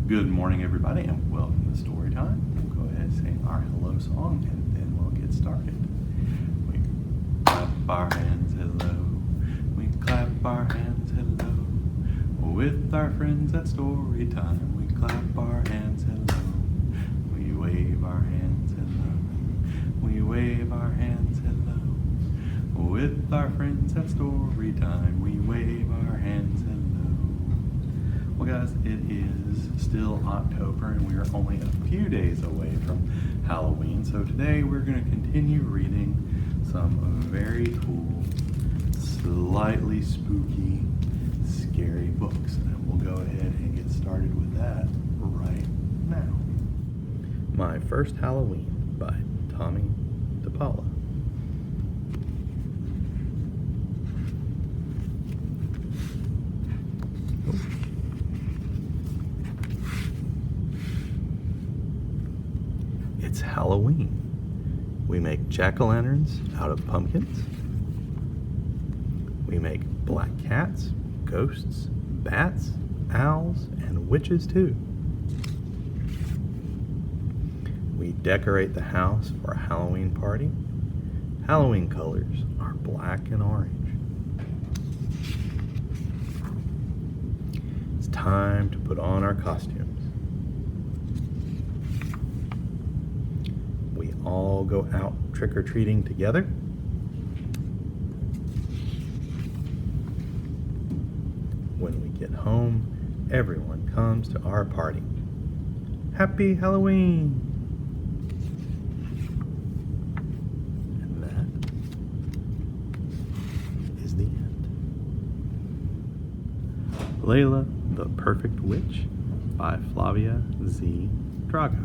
Good morning, everybody, and welcome to Storytime. We'll go ahead and sing our hello song, and then we'll get started. We clap our hands hello. We clap our hands hello. With our friends at Storytime, we clap our hands hello. We wave our hands hello. We wave our hands hello. With our friends at Storytime, we wave our hands hello. Well, guys, it is still October, and we are only a few days away from Halloween. So today we're going to continue reading some very cool, slightly spooky, scary books. And we'll go ahead and get started with that right now. My First Halloween by Tomie, dePaola. It's Halloween. We make jack-o'-lanterns out of pumpkins. We make black cats, ghosts, bats, owls, and witches too. We decorate the house for a Halloween party. Halloween colors are black and orange. It's time to put on our costumes. We all go out trick-or-treating together. When we get home, everyone comes to our party. Happy Halloween! And that is the end. Leila, the Perfect Witch by Flavia Z. Drago.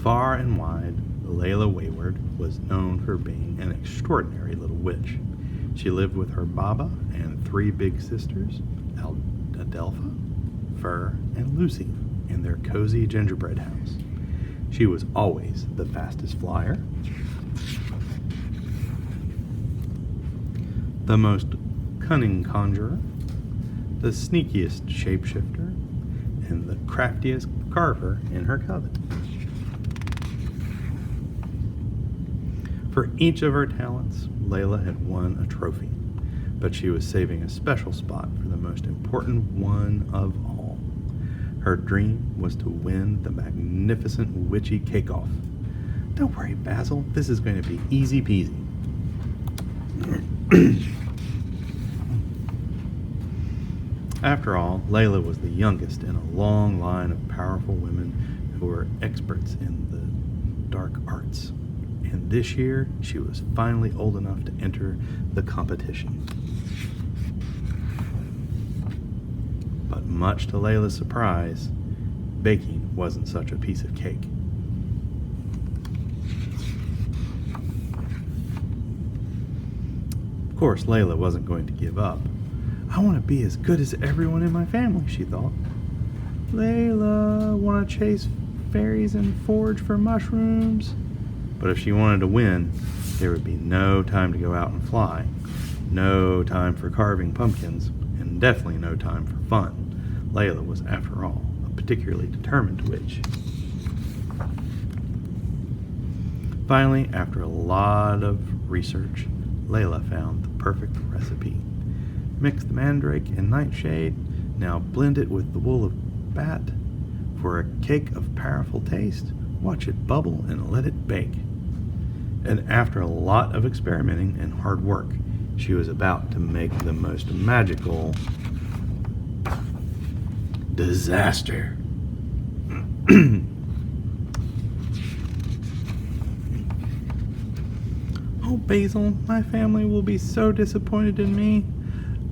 Far and wide, Leila Wayward was known for being an extraordinary little witch. She lived with her Baba and three big sisters, Adelpha, Fur, and Lucy, in their cozy gingerbread house. She was always the fastest flyer, the most cunning conjurer, the sneakiest shapeshifter, and the craftiest carver in her coven. For each of her talents, Leila had won a trophy, but she was saving a special spot for the most important one of all. Her dream was to win the magnificent witchy cake-off. Don't worry, Basil, this is going to be easy peasy. After all, Leila was the youngest in a long line of powerful women who were experts in the dark arts. And this year, she was finally old enough to enter the competition. But much to Leila's surprise, baking wasn't such a piece of cake. Of course, Leila wasn't going to give up. I want to be as good as everyone in my family, she thought. Leila, want to chase fairies and forage for mushrooms? But if she wanted to win, there would be no time to go out and fly, no time for carving pumpkins, and definitely no time for fun. Leila was, after all, a particularly determined witch. Finally, after a lot of research, Leila found the perfect recipe. Mix the mandrake and nightshade, now blend it with the wool of bat. For a cake of powerful taste, watch it bubble and let it bake. And after a lot of experimenting and hard work, she was about to make the most magical disaster. Oh, Basil, my family will be so disappointed in me.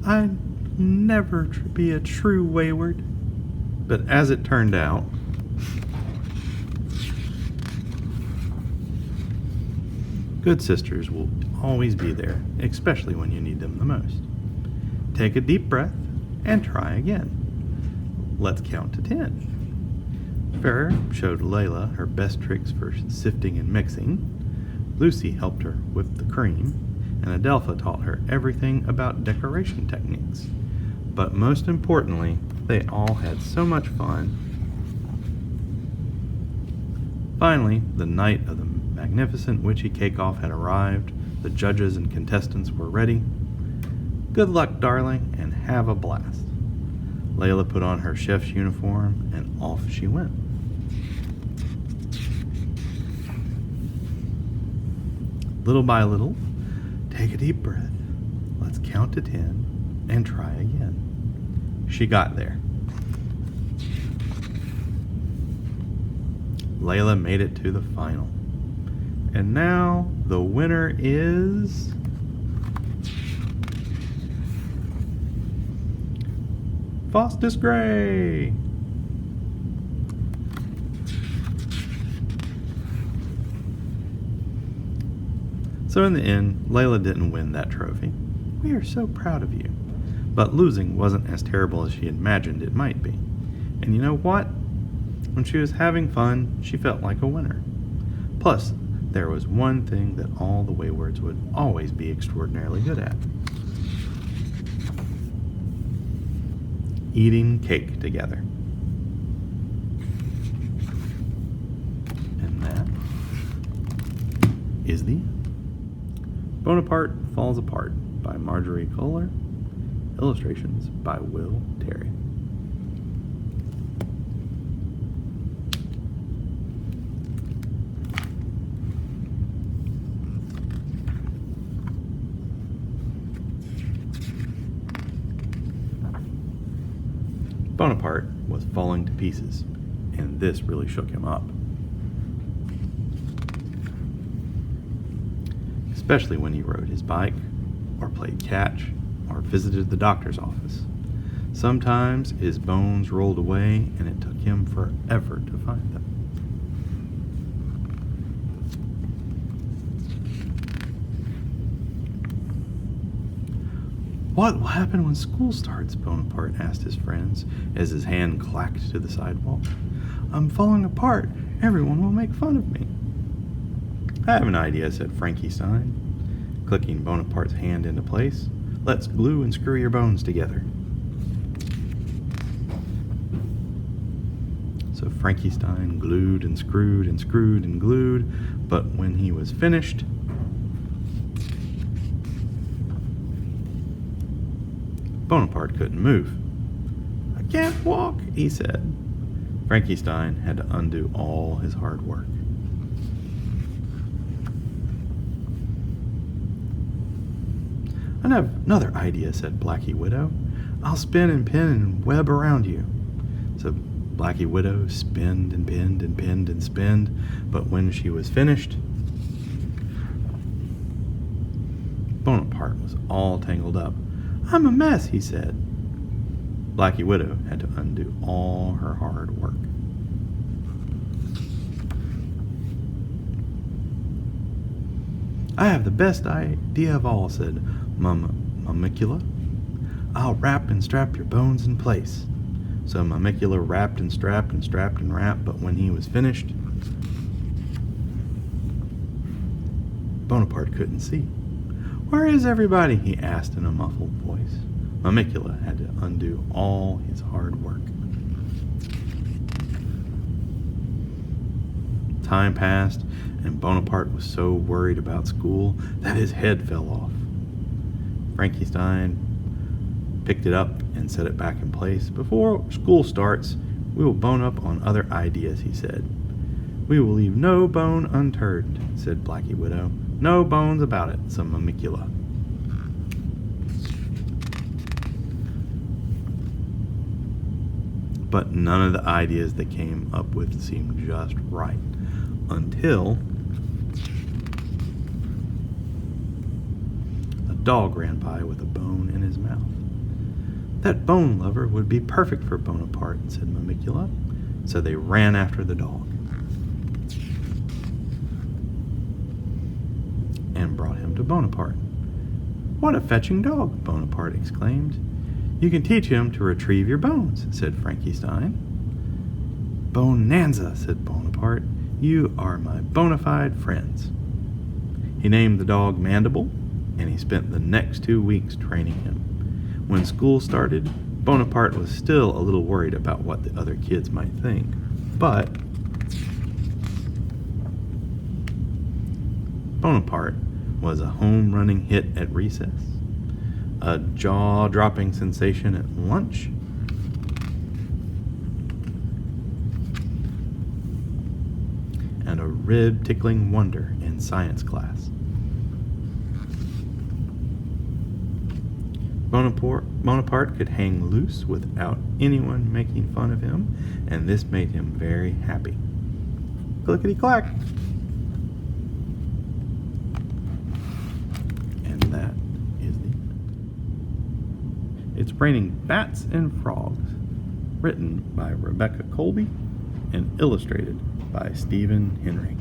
I'll never be a true wayward. But as it turned out, good sisters will always be there, especially when you need them the most. Take a deep breath and try again. let's count to 10. Farrah showed Leila her best tricks for sifting and mixing. Lucy helped her whip the cream, and Adelpha taught her everything about decoration techniques. But most importantly, they all had so much fun. Finally, the night of the magnificent witchy cake-off had arrived. The judges and contestants were ready. Good luck, darling, and have a blast. Leila put on her chef's uniform, and off she went. Little by little, take a deep breath. Let's count to 10 and try again. She got there. Leila made it to the final. And now the winner is Faustus Gray. So in the end, Leila didn't win that trophy. We are so proud of you. But losing wasn't as terrible as she imagined it might be. And you know what? When she was having fun, she felt like a winner. Plus, there was one thing that all the Waywards would always be extraordinarily good at. Eating cake together. And that is the end. Bonaparte Falls Apart by Margery Cuyler. Illustrations by Will Terry. Bonaparte was falling to pieces, and this really shook him up. Especially when he rode his bike, or played catch, or visited the doctor's office. Sometimes his bones rolled away, and it took him forever to find them. What will happen when school starts? Bonaparte asked his friends as his hand clacked to the sidewalk. I'm falling apart. Everyone will make fun of me. I have an idea, said Frankenstein, clicking Bonaparte's hand into place. Let's glue and screw your bones together. So Frankenstein glued and screwed and screwed and glued, but when he was finished, Bonaparte couldn't move. I can't walk, he said. Frankenstein had to undo all his hard work. I have another idea, said Blacky Widow. I'll spin and pin and web around you. So Blacky Widow spinned and pinned and pinned and spinned, but when she was finished, Bonaparte was all tangled up. I'm a mess, he said. Blacky Widow had to undo all her hard work. I have the best idea of all, said Mamicula. I'll wrap and strap your bones in place. So Mamicula wrapped and strapped and strapped and wrapped, but when he was finished, Bonaparte couldn't see. Where is everybody? He asked in a muffled voice. Mamicula had to undo all his hard work. Time passed, and Bonaparte was so worried about school that his head fell off. Frankenstein picked it up and set it back in place. Before school starts, we will bone up on other ideas, he said. We will leave no bone unturned, said Blacky Widow. No bones about it, said Mamicula. But none of the ideas they came up with seemed just right, until a dog ran by with a bone in his mouth. That bone lover would be perfect for Bonaparte, said Mamicula. So they ran after the dog and brought him to Bonaparte. What a fetching dog, Bonaparte exclaimed. You can teach him to retrieve your bones, said Frankenstein. Bonanza, said Bonaparte. You are my bona fide friends. He named the dog Mandible, and he spent the next 2 weeks training him. When school started, Bonaparte was still a little worried about what the other kids might think, but Bonaparte was a home-running hit at recess, a jaw-dropping sensation at lunch, and a rib-tickling wonder in science class. Bonaparte could hang loose without anyone making fun of him, and this made him very happy. Clickety-clack! And that is the end. It's Raining Bats and Frogs, written by Rebecca Colby and illustrated by Stephen Henry.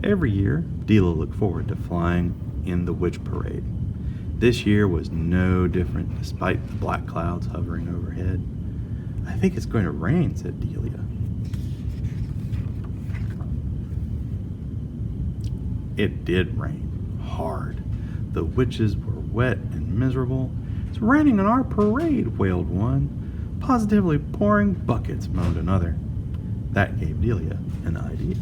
Every year, dePaola looked forward to flying in the witch parade. This year was no different despite the black clouds hovering overhead. I think it's going to rain, said dePaola. It did rain, hard. The witches were wet and miserable. It's raining on our parade, wailed one. Positively pouring buckets, moaned another. That gave dePaola an idea.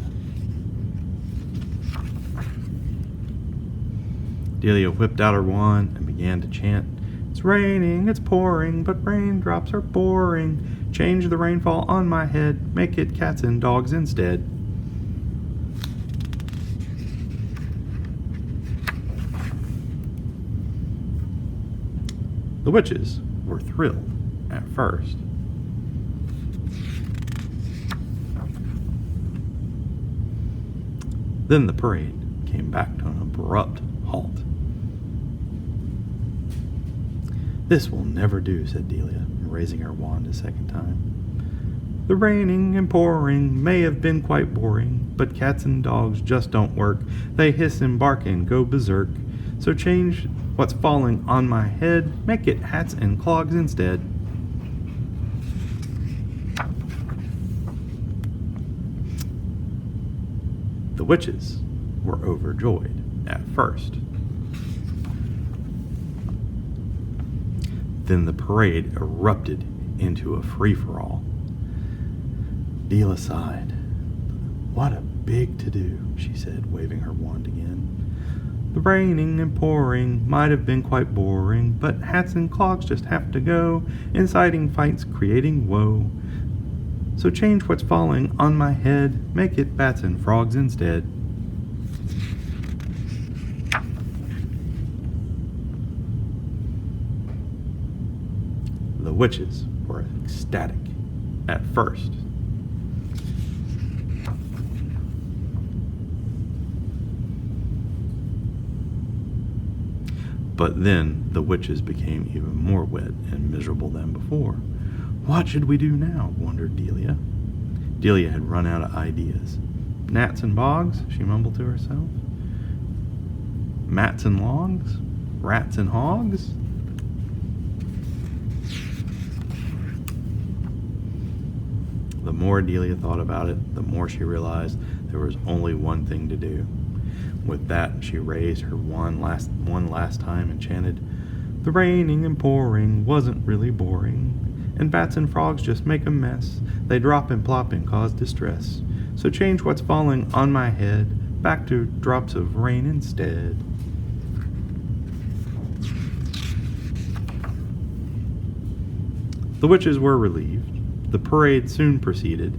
dePaola whipped out her wand and began to chant, "It's raining, it's pouring, but raindrops are boring. Change the rainfall on my head, make it cats and dogs instead." The witches were thrilled at first. Then the parade came back to an abrupt halt. "This will never do," said dePaola, raising her wand a second time. "The raining and pouring may have been quite boring, but cats and dogs just don't work. They hiss and bark and go berserk. So change what's falling on my head, make it hats and clogs instead." The witches were overjoyed at first. Then the parade erupted into a free-for-all. dePaola sighed. "What a big to-do," she said, waving her wand again. "The raining and pouring might have been quite boring, but hats and clogs just have to go, inciting fights, creating woe. So change what's falling on my head, make it bats and frogs instead." The witches were ecstatic at first. But then the witches became even more wet and miserable than before. "What should we do now?" wondered dePaola. dePaola had run out of ideas. "Gnats and bogs," she mumbled to herself. "Mats and logs? Rats and hogs?" The more dePaola thought about it, the more she realized there was only one thing to do. With that, she raised her wand one last time and chanted, "The raining and pouring wasn't really boring, and bats and frogs just make a mess. They drop and plop and cause distress. So change what's falling on my head, back to drops of rain instead." The witches were relieved. The parade soon proceeded,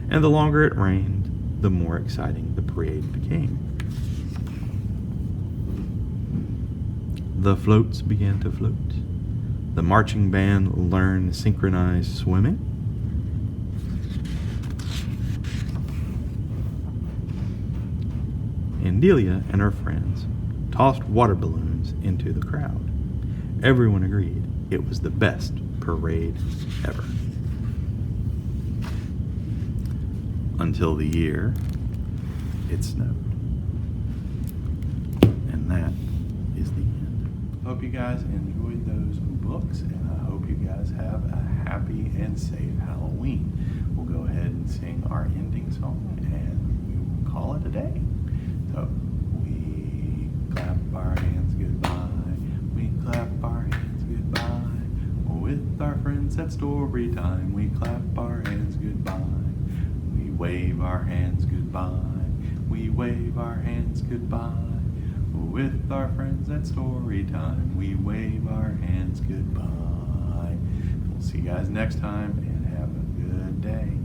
and the longer it rained, the more exciting the parade became. The floats began to float. The marching band learned synchronized swimming. and Delia and her friends tossed water balloons into the crowd. Everyone agreed it was the best parade ever. Until the year it snowed. And that is the end. Hope you guys enjoyed those books, and I hope you guys have a happy and safe Halloween. We'll go ahead and sing our ending song, and we will call it a day. So, we clap our hands goodbye. We clap our hands goodbye. With our friends at Storytime, we clap our hands goodbye. We wave our hands goodbye. We wave our hands goodbye. With our friends at Storytime, we wave our hands goodbye. We'll see you guys next time, and have a good day.